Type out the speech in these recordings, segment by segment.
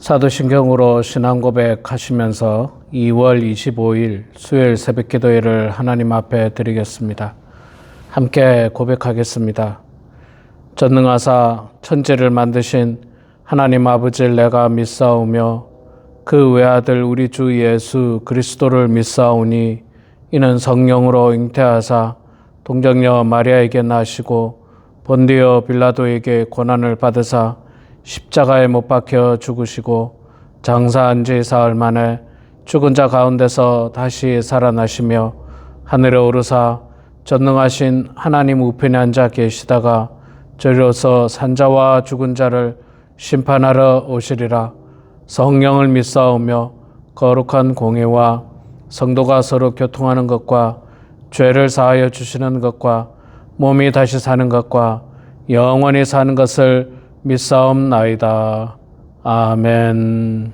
사도신경으로 신앙고백 하시면서 2월 25일 수요일 새벽기도회를 하나님 앞에 드리겠습니다. 함께 고백하겠습니다. 전능하사 천지를 만드신 하나님 아버지를 내가 믿사오며 그 외아들 우리 주 예수 그리스도를 믿사오니 이는 성령으로 잉태하사 동정녀 마리아에게 나시고 본디오 빌라도에게 고난을 받으사 십자가에 못 박혀 죽으시고 장사한 지 사흘 만에 죽은 자 가운데서 다시 살아나시며 하늘에 오르사 전능하신 하나님 우편에 앉아 계시다가 저리로서 산자와 죽은 자를 심판하러 오시리라. 성령을 믿사오며 거룩한 공회와 성도가 서로 교통하는 것과 죄를 사하여 주시는 것과 몸이 다시 사는 것과 영원히 사는 것을 믿사옵나이다. 아멘.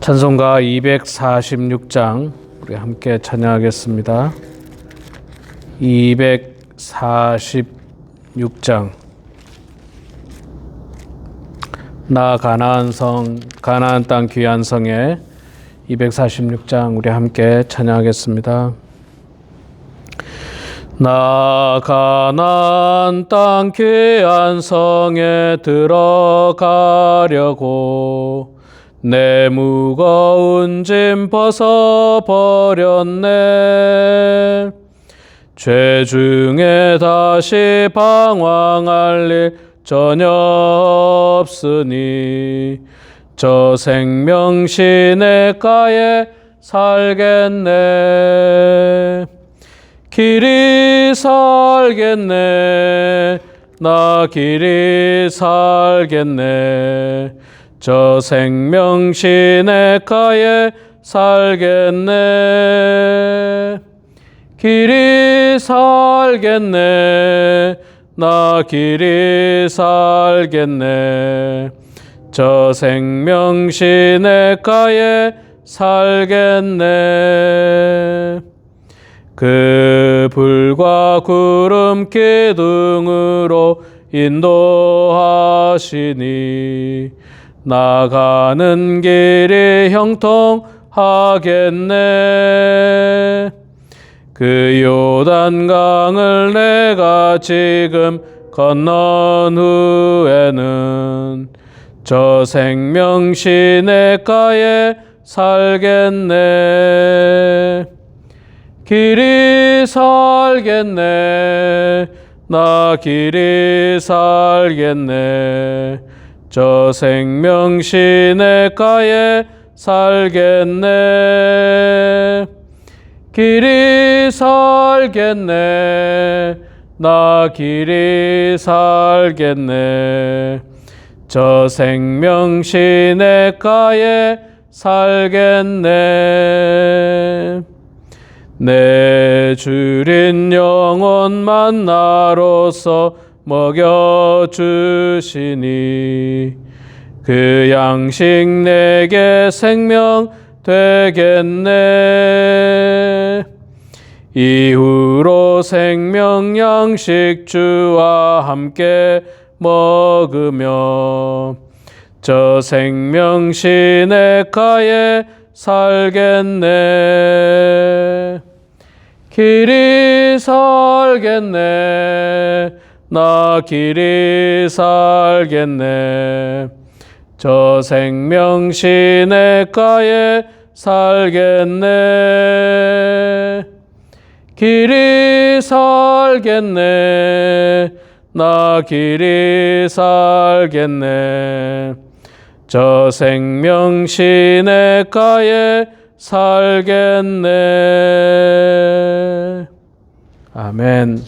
찬송가 246장 우리 함께 찬양하겠습니다. 246장 나 가나안 성 가나안 땅 귀한 성에 246장 우리 함께 찬양하겠습니다. 나 가나안 땅 귀한 성에 들어가려고 내 무거운 짐 벗어버렸네. 죄 중에 다시 방황할 일 전혀 없으니 저 생명 시냇가에 살겠네. 길이 살겠네. 나 길이 살겠네. 저 생명 시냇가에 살겠네. 길이 살겠네. 나 길이 살겠네. 저 생명 시냇가에 살겠네. 그 불과 구름 기둥으로 인도하시니 나가는 길이 형통하겠네. 그 요단강을 내가 지금 건넌 후에는 저 생명 시냇가에 살겠네. 길이 살겠네. 나 길이 살겠네. 저 생명 시냇가에 살겠네. 길이 살겠네. 나 길이 살겠네. 저 생명 시냇가에 살겠네. 내 주린 영혼 만나로서 먹여주시니 그 양식 내게 생명 되겠네. 이후로 생명 양식 주와 함께 먹으며 저 생명 시냇가에 살겠네. 길이 살겠네. 나 길이 살겠네. 저 생명 시냇가에 살겠네. 길이 살겠네. 나 길이 살겠네. 저 생명 시냇가에 살겠네. 아멘.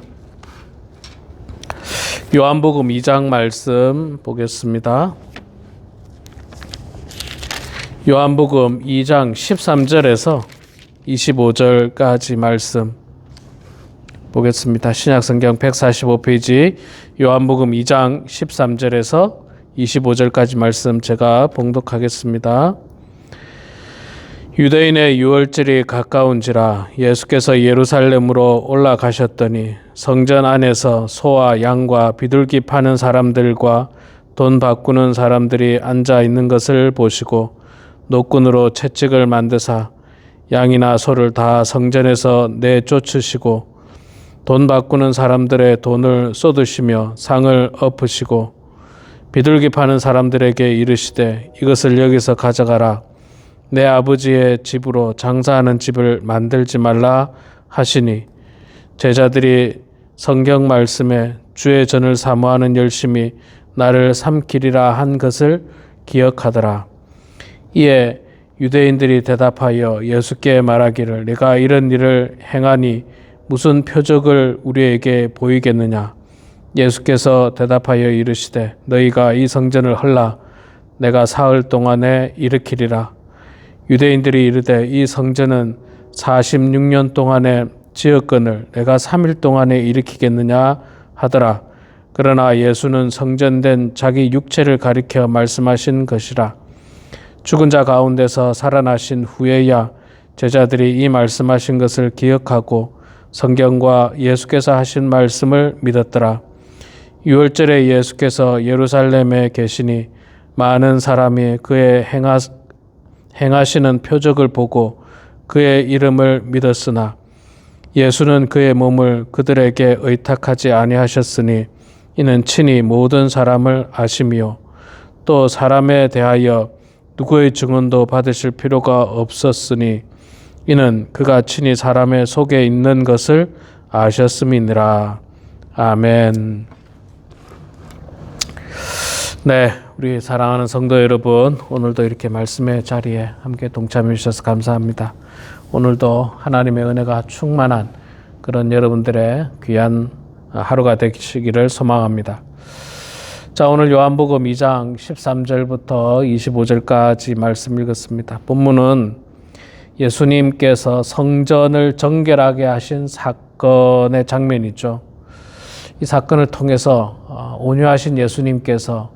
요한복음 2장 말씀 보겠습니다. 요한복음 2장 13절에서 25절까지 말씀 보겠습니다. 신약성경 145페이지 요한복음 2장 13절에서 25절까지 말씀 제가 봉독하겠습니다. 유대인의 유월절이 가까운지라 예수께서 예루살렘으로 올라가셨더니 성전 안에서 소와 양과 비둘기 파는 사람들과 돈 바꾸는 사람들이 앉아 있는 것을 보시고 노끈으로 채찍을 만드사 양이나 소를 다 성전에서 내쫓으시고 돈 바꾸는 사람들의 돈을 쏟으시며 상을 엎으시고 비둘기 파는 사람들에게 이르시되 이것을 여기서 가져가라. 내 아버지의 집으로 장사하는 집을 만들지 말라 하시니 제자들이 성경 말씀에 주의 전을 사모하는 열심이 나를 삼키리라 한 것을 기억하더라. 이에 유대인들이 대답하여 예수께 말하기를 내가 이런 일을 행하니 무슨 표적을 우리에게 보이겠느냐. 예수께서 대답하여 이르시되 너희가 이 성전을 헐라 내가 사흘 동안에 일으키리라. 유대인들이 이르되 이 성전은 46년 동안에 지었거늘 내가 3일 동안에 일으키겠느냐 하더라. 그러나 예수는 성전된 자기 육체를 가리켜 말씀하신 것이라. 죽은 자 가운데서 살아나신 후에야 제자들이 이 말씀하신 것을 기억하고 성경과 예수께서 하신 말씀을 믿었더라. 유월절에 예수께서 예루살렘에 계시니 많은 사람이 그의 행하시는 표적을 보고 그의 이름을 믿었으나 예수는 그의 몸을 그들에게 의탁하지 아니하셨으니 이는 친히 모든 사람을 아심이요 또 사람에 대하여 누구의 증언도 받으실 필요가 없었으니 이는 그가 친히 사람의 속에 있는 것을 아셨음이니라. 아멘. 네, 우리 사랑하는 성도 여러분, 오늘도 이렇게 말씀의 자리에 함께 동참해 주셔서 감사합니다. 오늘도 하나님의 은혜가 충만한 그런 여러분들의 귀한 하루가 되시기를 소망합니다. 자, 오늘 요한복음 2장 13절부터 25절까지 말씀 읽었습니다. 본문은 예수님께서 성전을 정결하게 하신 사건의 장면이죠. 이 사건을 통해서 온유하신 예수님께서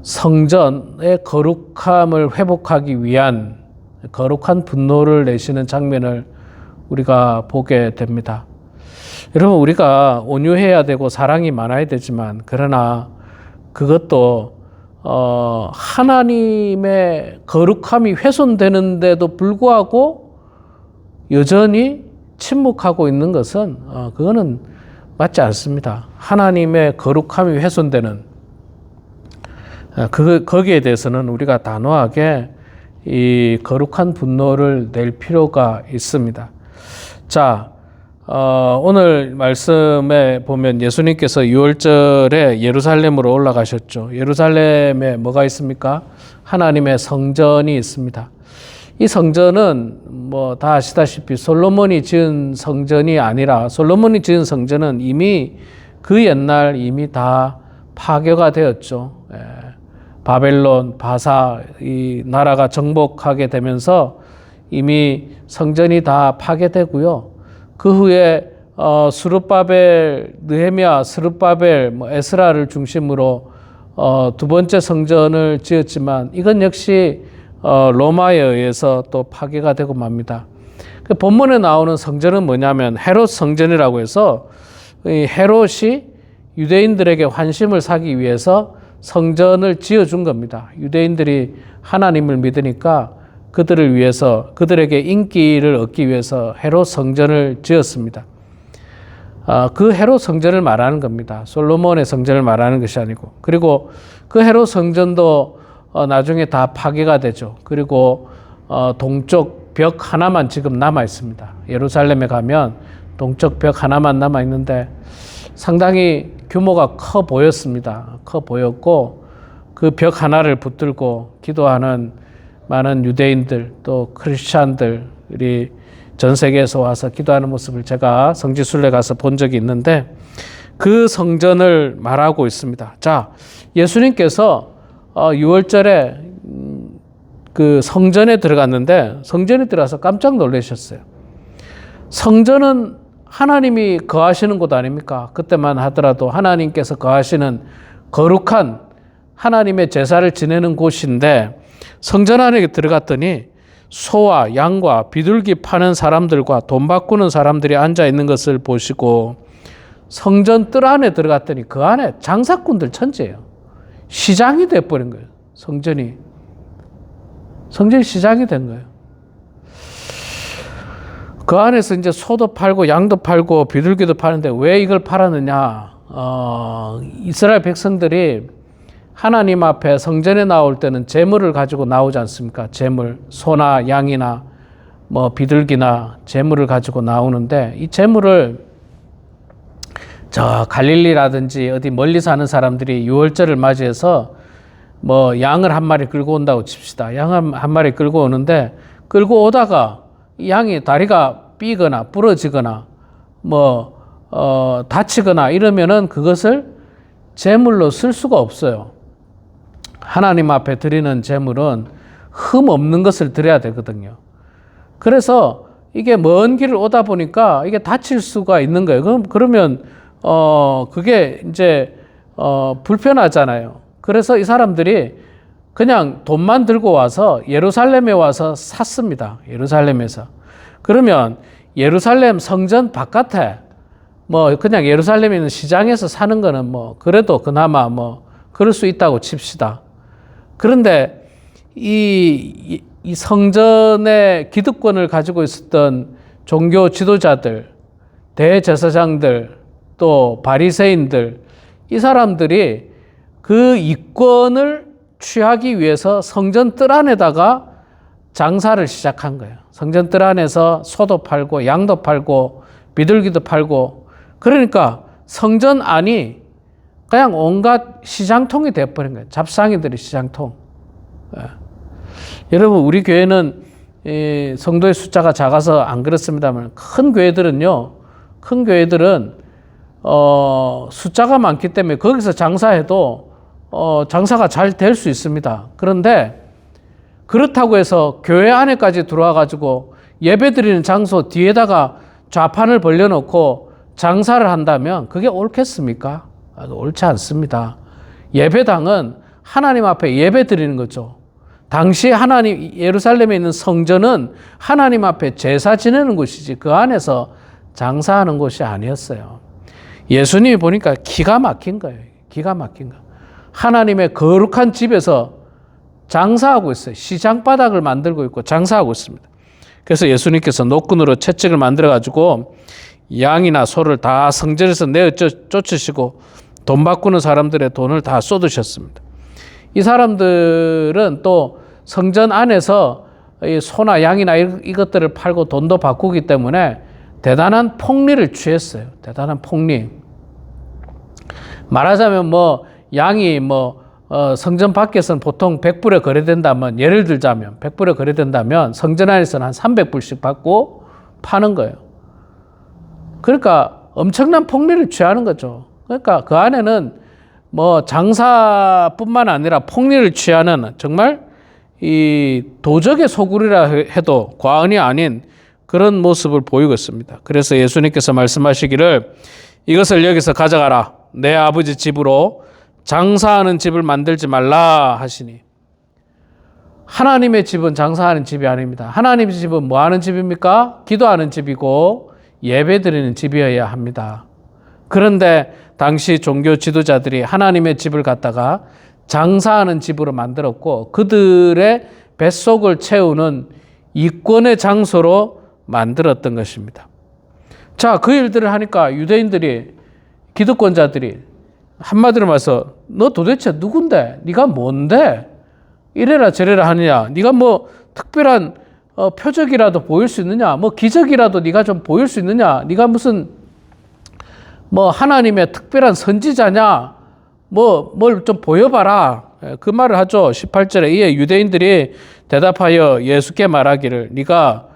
성전의 거룩함을 회복하기 위한 거룩한 분노를 내시는 장면을 우리가 보게 됩니다. 여러분, 우리가 온유해야 되고 사랑이 많아야 되지만 그러나 그것도 하나님의 거룩함이 훼손되는데도 불구하고 여전히 침묵하고 있는 것은 그거는 맞지 않습니다. 하나님의 거룩함이 훼손되는 거기에 대해서는 우리가 단호하게 이 거룩한 분노를 낼 필요가 있습니다. 자, 오늘 말씀에 보면 예수님께서 6월절에 예루살렘으로 올라가셨죠. 예루살렘에 뭐가 있습니까? 하나님의 성전이 있습니다. 이 성전은 뭐 다 아시다시피 솔로몬이 지은 성전이 아니라 솔로몬이 지은 성전은 이미 그 옛날 이미 다 파괴가 되었죠. 바벨론, 바사 이 나라가 정복하게 되면서 이미 성전이 다 파괴되고요. 그 후에 스룹바벨, 느헤미야, 스룹바벨, 에스라를 중심으로 두 번째 성전을 지었지만 이건 역시 로마에 의해서 또 파괴가 되고 맙니다. 그 본문에 나오는 성전은 뭐냐면 헤롯 성전이라고 해서 이 헤롯이 유대인들에게 환심을 사기 위해서 성전을 지어준 겁니다. 유대인들이 하나님을 믿으니까 그들을 위해서 그들에게 인기를 얻기 위해서 헤롯 성전을 지었습니다. 그 헤롯 성전을 말하는 겁니다. 솔로몬의 성전을 말하는 것이 아니고. 그리고 그 헤롯 성전도 나중에 다 파괴가 되죠. 그리고 동쪽 벽 하나만 지금 남아 있습니다. 예루살렘에 가면 동쪽 벽 하나만 남아 있는데 상당히 규모가 커 보였습니다. 커 보였고 그 벽 하나를 붙들고 기도하는 많은 유대인들 또 크리스찬들이 전 세계에서 와서 기도하는 모습을 제가 성지순례 가서 본 적이 있는데 그 성전을 말하고 있습니다. 자, 예수님께서 6월절에 그 성전에 들어갔는데 성전에 들어가서 깜짝 놀라셨어요. 성전은 하나님이 거하시는 곳 아닙니까? 그때만 하더라도 하나님께서 거하시는 거룩한 하나님의 제사를 지내는 곳인데 성전 안에 들어갔더니 소와 양과 비둘기 파는 사람들과 돈 바꾸는 사람들이 앉아 있는 것을 보시고 성전 뜰 안에 들어갔더니 그 안에 장사꾼들 천지예요. 시장이 돼버린 거예요. 성전이 시장이 된 거예요. 그 안에서 이제 소도 팔고 양도 팔고 비둘기도 파는데 왜 이걸 팔았느냐? 이스라엘 백성들이 하나님 앞에 성전에 나올 때는 제물을 가지고 나오지 않습니까? 제물, 소나 양이나 뭐 비둘기나 제물을 가지고 나오는데 이 제물을 저 갈릴리라든지 어디 멀리 사는 사람들이 유월절을 맞이해서 뭐 양을 한 마리 끌고 온다고 칩시다. 양 한 마리 끌고 오는데 끌고 오다가 양이 다리가 삐거나 부러지거나 다치거나 이러면은 그것을 제물로 쓸 수가 없어요. 하나님 앞에 드리는 제물은 흠 없는 것을 드려야 되거든요. 그래서 이게 먼 길을 오다 보니까 이게 다칠 수가 있는 거예요. 그러면 그게 이제 불편하잖아요. 그래서 이 사람들이 그냥 돈만 들고 와서 예루살렘에 와서 샀습니다. 예루살렘에서. 그러면 예루살렘 성전 바깥에 그냥 예루살렘에 있는 시장에서 사는 거는 그래도 그나마 그럴 수 있다고 칩시다. 그런데 이 성전의 기득권을 가지고 있었던 종교 지도자들, 대제사장들, 또 바리새인들, 이 사람들이 그 이권을 취하기 위해서 성전 뜰 안에다가 장사를 시작한 거예요. 성전 뜰 안에서 소도 팔고 양도 팔고 비둘기도 팔고, 그러니까 성전 안이 그냥 온갖 시장통이 되어버린 거예요. 잡상이들의 시장통. 예. 여러분, 우리 교회는 성도의 숫자가 작아서 안 그렇습니다만 큰 교회들은 숫자가 많기 때문에 거기서 장사해도 장사가 잘 될 수 있습니다. 그런데 그렇다고 해서 교회 안에까지 들어와 가지고 예배드리는 장소 뒤에다가 좌판을 벌려놓고 장사를 한다면 그게 옳겠습니까? 옳지 않습니다. 예배당은 하나님 앞에 예배드리는 거죠. 당시 예루살렘에 있는 성전은 하나님 앞에 제사 지내는 곳이지 그 안에서 장사하는 곳이 아니었어요. 예수님이 보니까 기가 막힌 거예요. 기가 막힌 거. 하나님의 거룩한 집에서 장사하고 있어요. 시장 바닥을 만들고 있고 장사하고 있습니다. 그래서 예수님께서 노끈으로 채찍을 만들어 가지고 양이나 소를 다 성전에서 내어 쫓으시고 돈 바꾸는 사람들의 돈을 다 쏟으셨습니다. 이 사람들은 또 성전 안에서 이 소나 양이나 이것들을 팔고 돈도 바꾸기 때문에 대단한 폭리를 취했어요. 대단한 폭리. 말하자면 양이 성전 밖에서는 보통 100불에 거래된다면, 예를 들자면 100불에 거래된다면 성전 안에서는 한 300불씩 받고 파는 거예요. 그러니까 엄청난 폭리를 취하는 거죠. 그러니까 그 안에는 장사뿐만 아니라 폭리를 취하는 정말 이 도적의 소굴이라 해도 과언이 아닌 그런 모습을 보이고 있습니다. 그래서 예수님께서 말씀하시기를 이것을 여기서 가져가라. 내 아버지 집으로 장사하는 집을 만들지 말라 하시니, 하나님의 집은 장사하는 집이 아닙니다. 하나님의 집은 뭐 하는 집입니까? 기도하는 집이고 예배드리는 집이어야 합니다. 그런데 당시 종교 지도자들이 하나님의 집을 갖다가 장사하는 집으로 만들었고 그들의 뱃속을 채우는 이권의 장소로 만들었던 것입니다. 자, 그 일들을 하니까 유대인들이, 기득권자들이 한마디로 말해서 너 도대체 누군데? 네가 뭔데? 이래라 저래라 하느냐? 네가 특별한 표적이라도 보일 수 있느냐? 기적이라도 네가 좀 보일 수 있느냐? 네가 무슨 하나님의 특별한 선지자냐? 뭘 좀 보여봐라. 그 말을 하죠. 18절에 이에 유대인들이 대답하여 예수께 말하기를 네가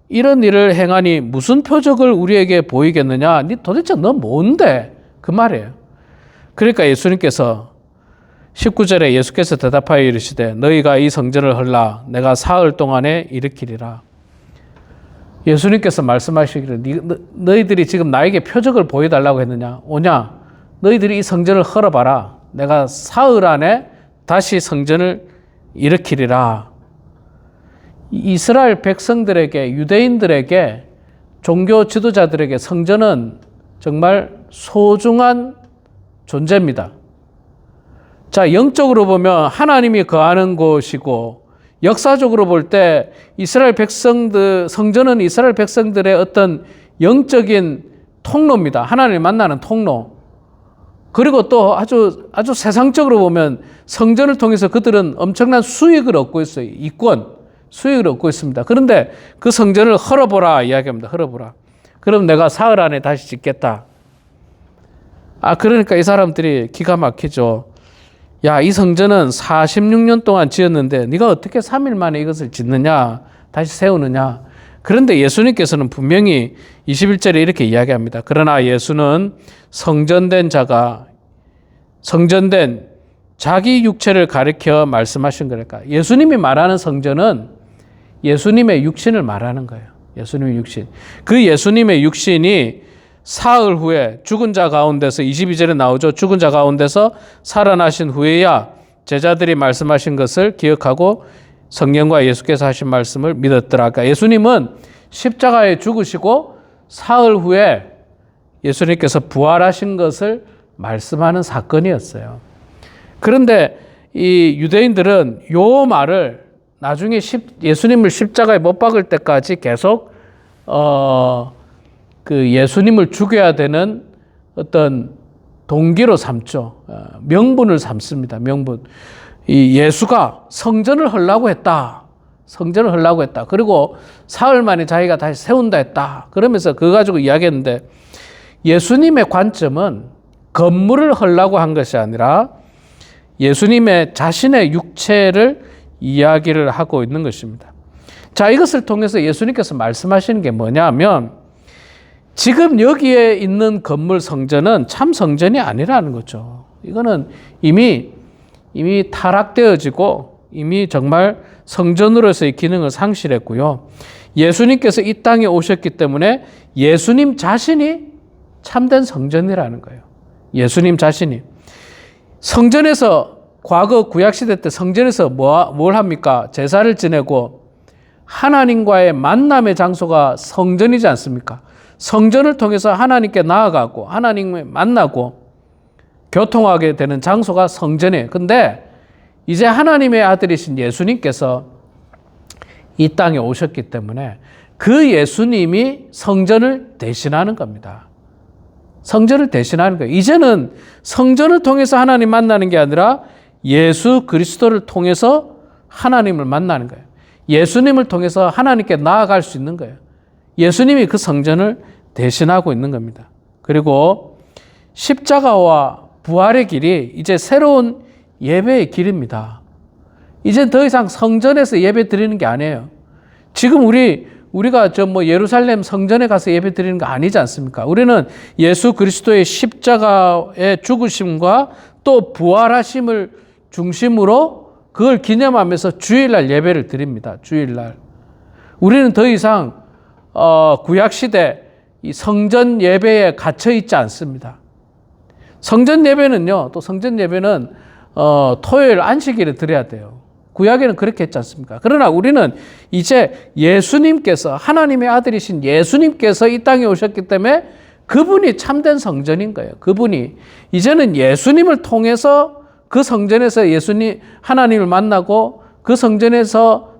이런 일을 행하니 무슨 표적을 우리에게 보이겠느냐? 네 도대체 너 뭔데? 그 말이에요. 그러니까 예수님께서 19절에 예수께서 대답하여 이르시되 너희가 이 성전을 헐라 내가 사흘 동안에 일으키리라. 예수님께서 말씀하시기를 너희들이 지금 나에게 표적을 보여달라고 했느냐? 오냐? 너희들이 이 성전을 헐어봐라. 내가 사흘 안에 다시 성전을 일으키리라. 이스라엘 백성들에게, 유대인들에게, 종교 지도자들에게 성전은 정말 소중한 존재입니다. 자, 영적으로 보면 하나님이 거하는 곳이고, 역사적으로 볼 때 이스라엘 백성들, 성전은 이스라엘 백성들의 어떤 영적인 통로입니다. 하나님을 만나는 통로. 그리고 또 아주 세상적으로 보면 성전을 통해서 그들은 엄청난 수익을 얻고 있어요. 수익을 얻고 있습니다. 그런데 그 성전을 헐어보라 이야기합니다. 헐어보라. 그럼 내가 사흘 안에 다시 짓겠다. 그러니까 이 사람들이 기가 막히죠. 야, 이 성전은 46년 동안 지었는데 네가 어떻게 3일 만에 이것을 짓느냐, 다시 세우느냐. 그런데 예수님께서는 분명히 21절에 이렇게 이야기합니다. 그러나 예수는 성전된 자기 육체를 가리켜 말씀하신 거니까. 예수님이 말하는 성전은 예수님의 육신을 말하는 거예요. 예수님의 육신. 그 예수님의 육신이 사흘 후에 죽은 자 가운데서 22절에 나오죠. 죽은 자 가운데서 살아나신 후에야 제자들이 말씀하신 것을 기억하고 성령과 예수께서 하신 말씀을 믿었더라. 그러니까 예수님은 십자가에 죽으시고 사흘 후에 예수님께서 부활하신 것을 말씀하는 사건이었어요. 그런데 이 유대인들은 요 말을 나중에 예수님을 십자가에 못 박을 때까지 계속 그 예수님을 죽여야 되는 어떤 동기로 삼죠. 명분을 삼습니다. 명분. 이 예수가 성전을 헐라고 했다. 성전을 헐라고 했다. 그리고 사흘 만에 자기가 다시 세운다 했다. 그러면서 그거 가지고 이야기했는데 예수님의 관점은 건물을 헐라고 한 것이 아니라 예수님의 자신의 육체를 이야기를 하고 있는 것입니다. 자, 이것을 통해서 예수님께서 말씀하시는 게 뭐냐면 지금 여기에 있는 건물 성전은 참 성전이 아니라는 거죠. 이거는 이미 타락되어지고 이미 정말 성전으로서의 기능을 상실했고요. 예수님께서 이 땅에 오셨기 때문에 예수님 자신이 참된 성전이라는 거예요. 예수님 자신이. 성전에서 과거 구약시대 때 성전에서 뭘 합니까? 제사를 지내고 하나님과의 만남의 장소가 성전이지 않습니까? 성전을 통해서 하나님께 나아가고 하나님을 만나고 교통하게 되는 장소가 성전이에요. 근데 이제 하나님의 아들이신 예수님께서 이 땅에 오셨기 때문에 그 예수님이 성전을 대신하는 겁니다. 성전을 대신하는 거예요. 이제는 성전을 통해서 하나님 만나는 게 아니라 예수 그리스도를 통해서 하나님을 만나는 거예요. 예수님을 통해서 하나님께 나아갈 수 있는 거예요. 예수님이 그 성전을 대신하고 있는 겁니다. 그리고 십자가와 부활의 길이 이제 새로운 예배의 길입니다. 이제 더 이상 성전에서 예배 드리는 게 아니에요. 지금 우리가 예루살렘 성전에 가서 예배 드리는 거 아니지 않습니까? 우리는 예수 그리스도의 십자가의 죽으심과 또 부활하심을 중심으로 그걸 기념하면서 주일날 예배를 드립니다. 주일날. 우리는 더 이상 구약시대 이 성전 예배에 갇혀 있지 않습니다. 성전 예배는요, 또 성전 예배는 토요일 안식일에 드려야 돼요. 구약에는 그렇게 했지 않습니까? 그러나 우리는 이제 예수님께서, 하나님의 아들이신 예수님께서 이 땅에 오셨기 때문에 그분이 참된 성전인 거예요. 그분이. 이제는 예수님을 통해서 그 성전에서 하나님을 만나고 그 성전에서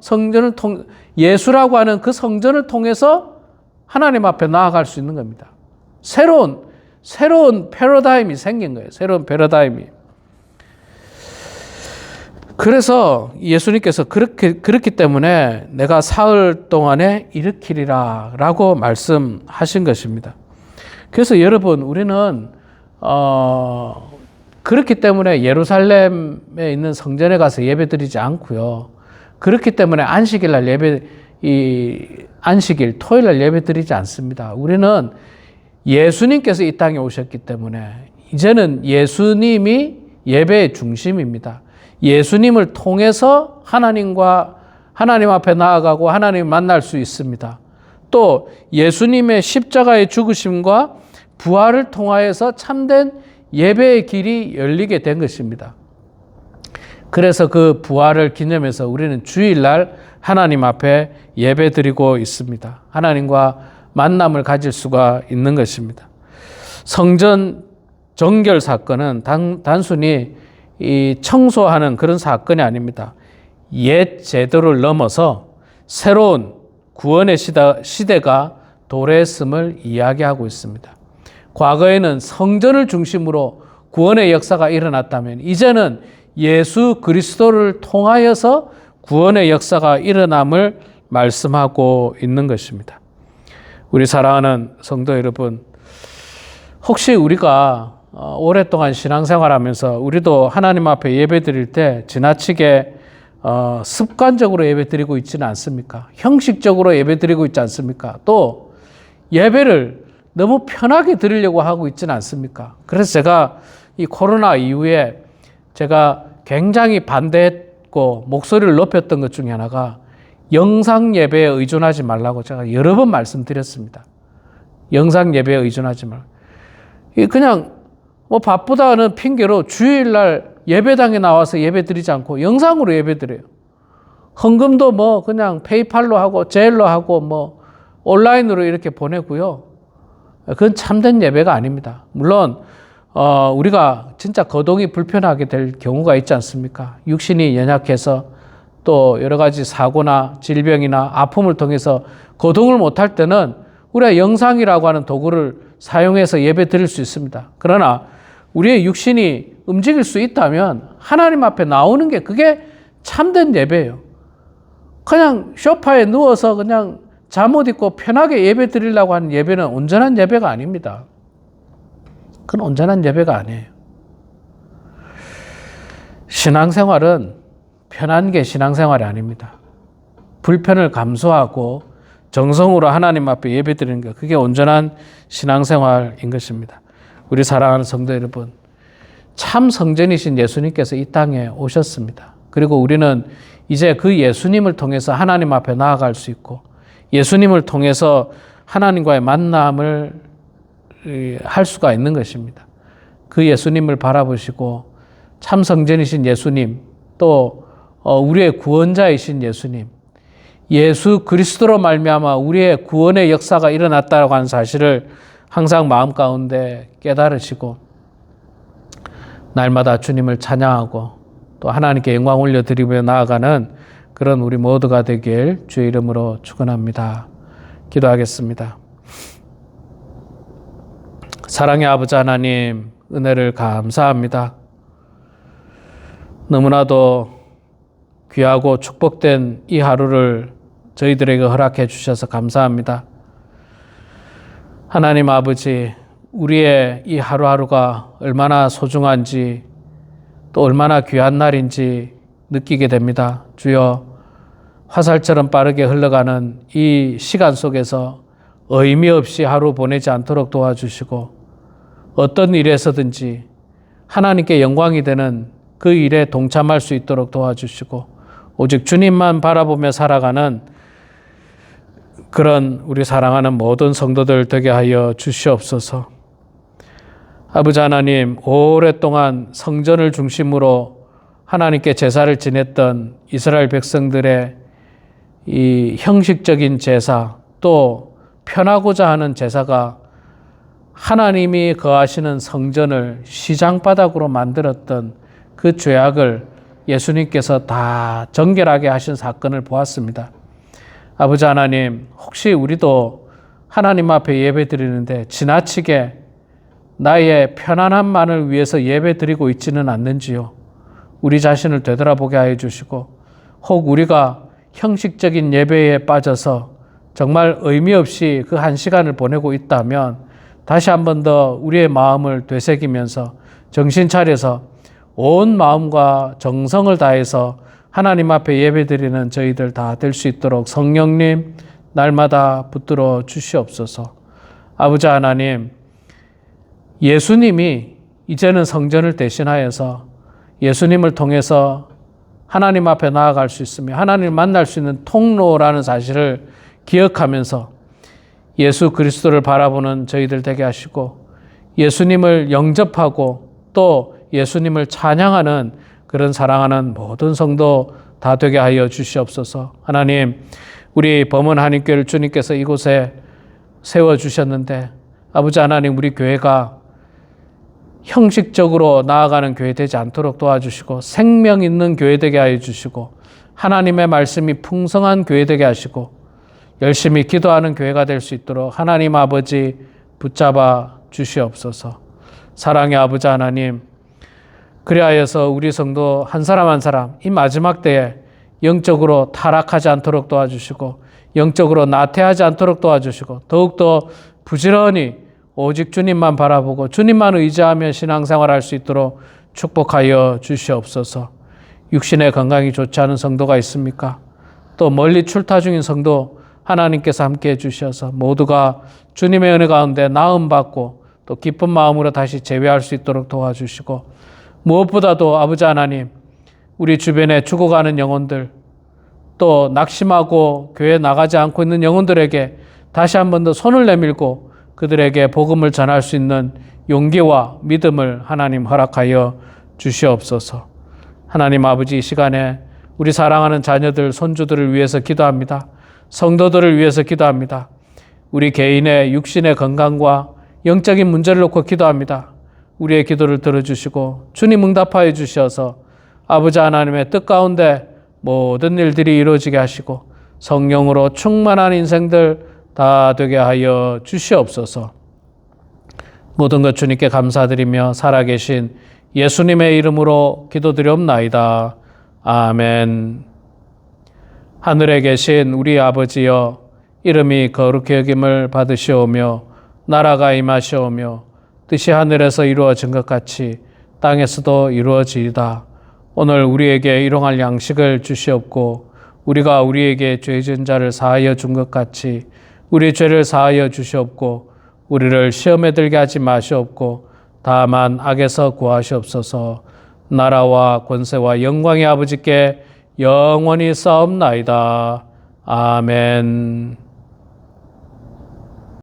예수라고 하는 그 성전을 통해서 하나님 앞에 나아갈 수 있는 겁니다. 새로운 패러다임이 생긴 거예요. 새로운 패러다임이. 그래서 예수님께서 그렇기 때문에 내가 사흘 동안에 일으키리라 라고 말씀하신 것입니다. 그래서 여러분, 우리는 그렇기 때문에 예루살렘에 있는 성전에 가서 예배 드리지 않고요. 그렇기 때문에 안식일, 토요일날 예배 드리지 않습니다. 우리는 예수님께서 이 땅에 오셨기 때문에 이제는 예수님이 예배의 중심입니다. 예수님을 통해서 하나님 앞에 나아가고 하나님을 만날 수 있습니다. 또 예수님의 십자가의 죽으심과 부활을 통하여서 참된 예배의 길이 열리게 된 것입니다. 그래서 그 부활을 기념해서 우리는 주일날 하나님 앞에 예배드리고 있습니다. 하나님과 만남을 가질 수가 있는 것입니다. 성전 정결 사건은 단순히 이 청소하는 그런 사건이 아닙니다. 옛 제도를 넘어서 새로운 구원의 시대가 도래했음을 이야기하고 있습니다. 과거에는 성전을 중심으로 구원의 역사가 일어났다면 이제는 예수 그리스도를 통하여서 구원의 역사가 일어남을 말씀하고 있는 것입니다. 우리 사랑하는 성도 여러분, 혹시 우리가 오랫동안 신앙생활하면서 우리도 하나님 앞에 예배드릴 때 지나치게 습관적으로 예배드리고 있지는 않습니까? 형식적으로 예배드리고 있지 않습니까? 또 예배를 너무 편하게 드리려고 하고 있지는 않습니까? 그래서 제가 이 코로나 이후에 제가 굉장히 반대했고 목소리를 높였던 것 중에 하나가 영상 예배에 의존하지 말라고 제가 여러 번 말씀드렸습니다. 영상 예배에 의존하지 말고. 그냥 뭐 바쁘다는 핑계로 주일날 예배당에 나와서 예배 드리지 않고 영상으로 예배 드려요. 헌금도 뭐 그냥 페이팔로 하고 제일로 하고 뭐 온라인으로 이렇게 보내고요. 그건 참된 예배가 아닙니다. 물론 우리가 진짜 거동이 불편하게 될 경우가 있지 않습니까? 육신이 연약해서 또 여러 가지 사고나 질병이나 아픔을 통해서 거동을 못할 때는 우리가 영상이라고 하는 도구를 사용해서 예배 드릴 수 있습니다. 그러나 우리의 육신이 움직일 수 있다면 하나님 앞에 나오는 게 그게 참된 예배예요. 그냥 소파에 누워서 그냥 잠옷 입고 편하게 예배 드리려고 하는 예배는 온전한 예배가 아닙니다. 그건 온전한 예배가 아니에요. 신앙생활은 편한 게 신앙생활이 아닙니다. 불편을 감수하고 정성으로 하나님 앞에 예배 드리는 것, 그게 온전한 신앙생활인 것입니다. 우리 사랑하는 성도 여러분, 참 성전이신 예수님께서 이 땅에 오셨습니다. 그리고 우리는 이제 그 예수님을 통해서 하나님 앞에 나아갈 수 있고 예수님을 통해서 하나님과의 만남을 할 수가 있는 것입니다. 그 예수님을 바라보시고 참 성전이신 예수님, 또 우리의 구원자이신 예수님, 예수 그리스도로 말미암아 우리의 구원의 역사가 일어났다고 하는 사실을 항상 마음 가운데 깨달으시고 날마다 주님을 찬양하고 또 하나님께 영광 올려드리며 나아가는 그런 우리 모두가 되길 주의 이름으로 축원합니다. 기도하겠습니다. 사랑의 아버지 하나님, 은혜를 감사합니다. 너무나도 귀하고 축복된 이 하루를 저희들에게 허락해 주셔서 감사합니다. 하나님 아버지, 우리의 이 하루하루가 얼마나 소중한지 또 얼마나 귀한 날인지 느끼게 됩니다. 주여, 화살처럼 빠르게 흘러가는 이 시간 속에서 의미 없이 하루 보내지 않도록 도와주시고 어떤 일에서든지 하나님께 영광이 되는 그 일에 동참할 수 있도록 도와주시고 오직 주님만 바라보며 살아가는 그런 우리 사랑하는 모든 성도들 되게 하여 주시옵소서. 아버지 하나님, 오랫동안 성전을 중심으로 하나님께 제사를 지냈던 이스라엘 백성들의 이 형식적인 제사, 또 편하고자 하는 제사가 하나님이 거하시는 성전을 시장바닥으로 만들었던 그 죄악을 예수님께서 다 정결하게 하신 사건을 보았습니다. 아버지 하나님, 혹시 우리도 하나님 앞에 예배 드리는데 지나치게 나의 편안함만을 위해서 예배 드리고 있지는 않는지요? 우리 자신을 되돌아보게 하여 주시고 혹 우리가 형식적인 예배에 빠져서 정말 의미 없이 그 한 시간을 보내고 있다면 다시 한 번 더 우리의 마음을 되새기면서 정신 차려서 온 마음과 정성을 다해서 하나님 앞에 예배드리는 저희들 다 될 수 있도록 성령님 날마다 붙들어 주시옵소서. 아버지 하나님, 예수님이 이제는 성전을 대신하여서 예수님을 통해서 하나님 앞에 나아갈 수 있으며 하나님을 만날 수 있는 통로라는 사실을 기억하면서 예수 그리스도를 바라보는 저희들 되게 하시고 예수님을 영접하고 또 예수님을 찬양하는 그런 사랑하는 모든 성도 다 되게 하여 주시옵소서. 하나님, 우리 범은 한인교회를 주님께서 이곳에 세워주셨는데 아버지 하나님, 우리 교회가 형식적으로 나아가는 교회 되지 않도록 도와주시고 생명 있는 교회 되게 하여 주시고 하나님의 말씀이 풍성한 교회 되게 하시고 열심히 기도하는 교회가 될 수 있도록 하나님 아버지 붙잡아 주시옵소서. 사랑의 아버지 하나님, 그리하여서 우리 성도 한 사람 한 사람 이 마지막 때에 영적으로 타락하지 않도록 도와주시고 영적으로 나태하지 않도록 도와주시고 더욱더 부지런히 오직 주님만 바라보고 주님만 의지하며 신앙생활할 수 있도록 축복하여 주시옵소서. 육신의 건강이 좋지 않은 성도가 있습니까? 또 멀리 출타 중인 성도 하나님께서 함께해 주셔서 모두가 주님의 은혜 가운데 나음받고 또 기쁜 마음으로 다시 재회할 수 있도록 도와주시고 무엇보다도 아버지 하나님, 우리 주변에 죽어가는 영혼들 또 낙심하고 교회에 나가지 않고 있는 영혼들에게 다시 한 번 더 손을 내밀고 그들에게 복음을 전할 수 있는 용기와 믿음을 하나님 허락하여 주시옵소서. 하나님 아버지, 이 시간에 우리 사랑하는 자녀들, 손주들을 위해서 기도합니다. 성도들을 위해서 기도합니다. 우리 개인의 육신의 건강과 영적인 문제를 놓고 기도합니다. 우리의 기도를 들어주시고 주님 응답하여 주셔서 아버지 하나님의 뜻 가운데 모든 일들이 이루어지게 하시고 성령으로 충만한 인생들 다 되게 하여 주시옵소서. 모든 것 주님께 감사드리며 살아계신 예수님의 이름으로 기도드리옵나이다. 아멘. 하늘에 계신 우리 아버지여, 이름이 거룩히 여김을 받으시오며 나라가 임하시오며 뜻이 하늘에서 이루어진 것 같이 땅에서도 이루어지이다. 오늘 우리에게 일용할 양식을 주시옵고 우리가 우리에게 죄 지은 자를 사하여 준 것 같이 우리 죄를 사하여 주시옵고 우리를 시험에 들게 하지 마시옵고 다만 악에서 구하시옵소서. 나라와 권세와 영광의 아버지께 영원히 싸움나이다. 아멘.